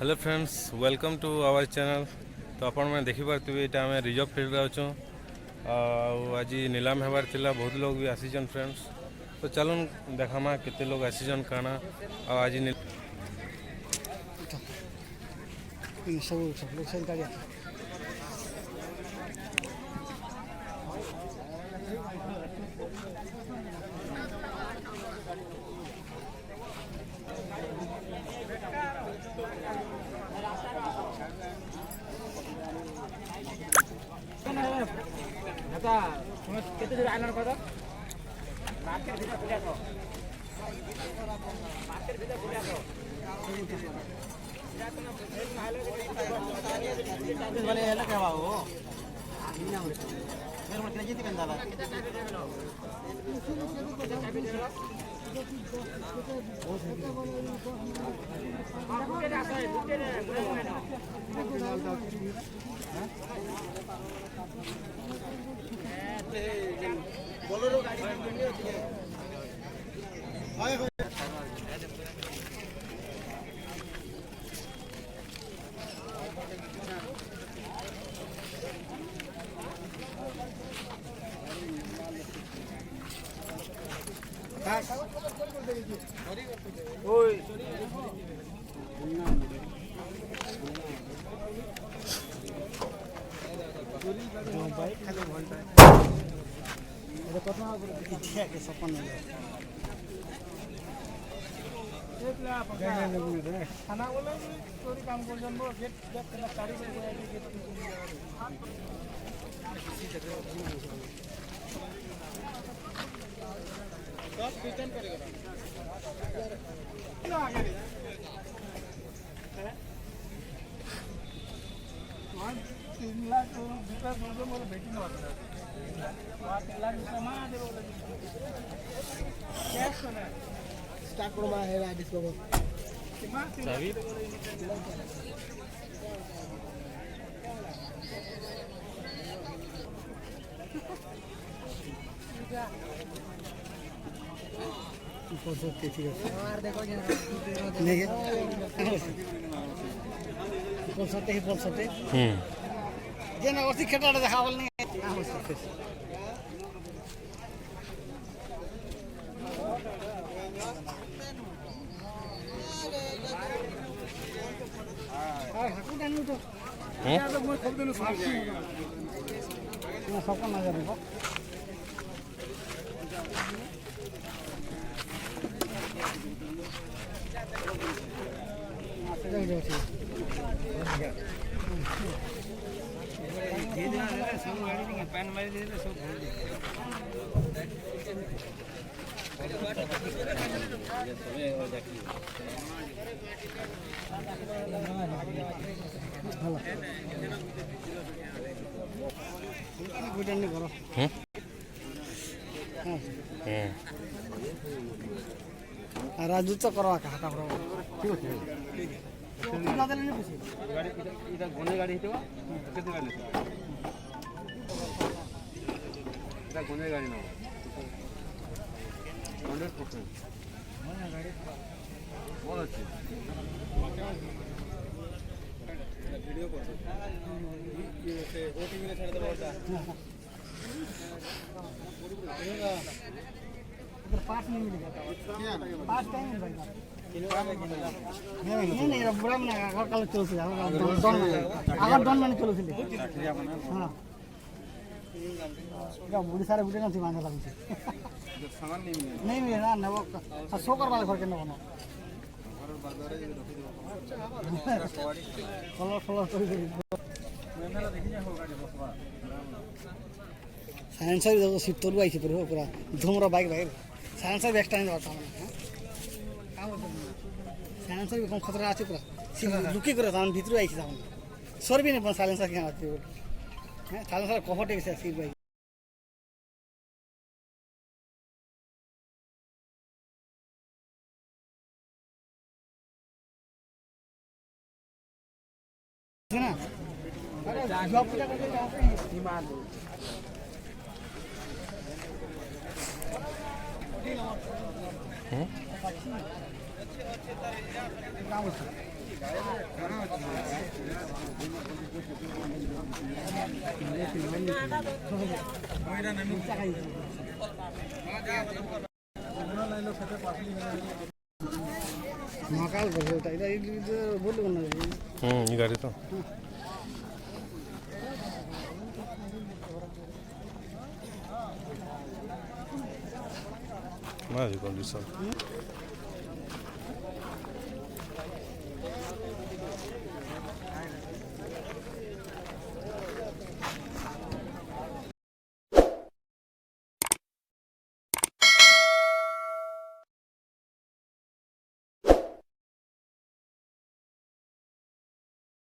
Hello friends welcome to our channel. तो आपण मैंने देखिपे ये आम रिजर्व फील्ड अच्छु आज नीलाम होबार थिला। बहुत लोग भी आसीचन फ्रेंड्स। तो चलन देखामा केते लोग आसीचन काना आज केते दूर आइलर कत मार्केट भीतर बुलिया तो मार्केट भीतर बुलिया तो वाले हेला के बाबू ना मेरे मन केजी तिकन दादा बोलेरो गाड़ी हाय हाय ओए जो बाइक खाली घंटा ये कतना इच्छा के सपन है एक ला खाना बोले चोरी काम कर जन गेट गेट ना गाड़ी से गेट सब रिटर्न करेगा ना आगे है 3 लाख भीतर बोल मोर बेटी न होता 3 लाख समा दे बोल कैश ना स्टॉक को बा है आदिस को चाबी ऊपर ठीक है और देखो नहीं बोल सकते जे ना ओसी खेटा देखावल नहीं ना हो सकते हां हाकू डानु तो या तो मैं खोल देनु सब ना सबका नजर देखो सब गाड़ी पैन मारी दे सब राजू तो करो हाटा ठीक है गाड़ी इधर गोने गाड़ी हितवा कितने गाड़ी इधर गोने गाड़ी ना 100% गोने गाड़ी बहुत अच्छी वीडियो कर ये से ओटीवी ने छाड़ दे बोलता इधर पास नहीं मिलेगा पास टाइम मिलेगा नहीं बुरा ना कल चलছে আবার ডন মানে চলছিল হ্যাঁ এটা ওড়িশা রে ভিডিও নাছি মানা লাগছে সামান नहीं मिले ना ना वो सोकर वाले घर के ना बनो कलर कलर कर दे मेला देखि जा हो गाड़ी बसवा साइलेंसर देखो सीट तोड़ आई थी पूरा धूमरा बाइक भाई साइलेंसर भी एक्स्ट्रा नहीं होता है काम होता है साइलेंसर भी कम खतरा আছে पूरा लुकी करे दान भीतर आई थी दान सर भी नहीं पण साइलेंसर के आते हैं साइलेंसर कफटे से सीट भाई ना अरे जॉब पूजा करके जाओ ईमान हैं काम মহাকাল বসে ওটা এটা বললো না এই গাড়ি তো মাঝে কন্ডিশন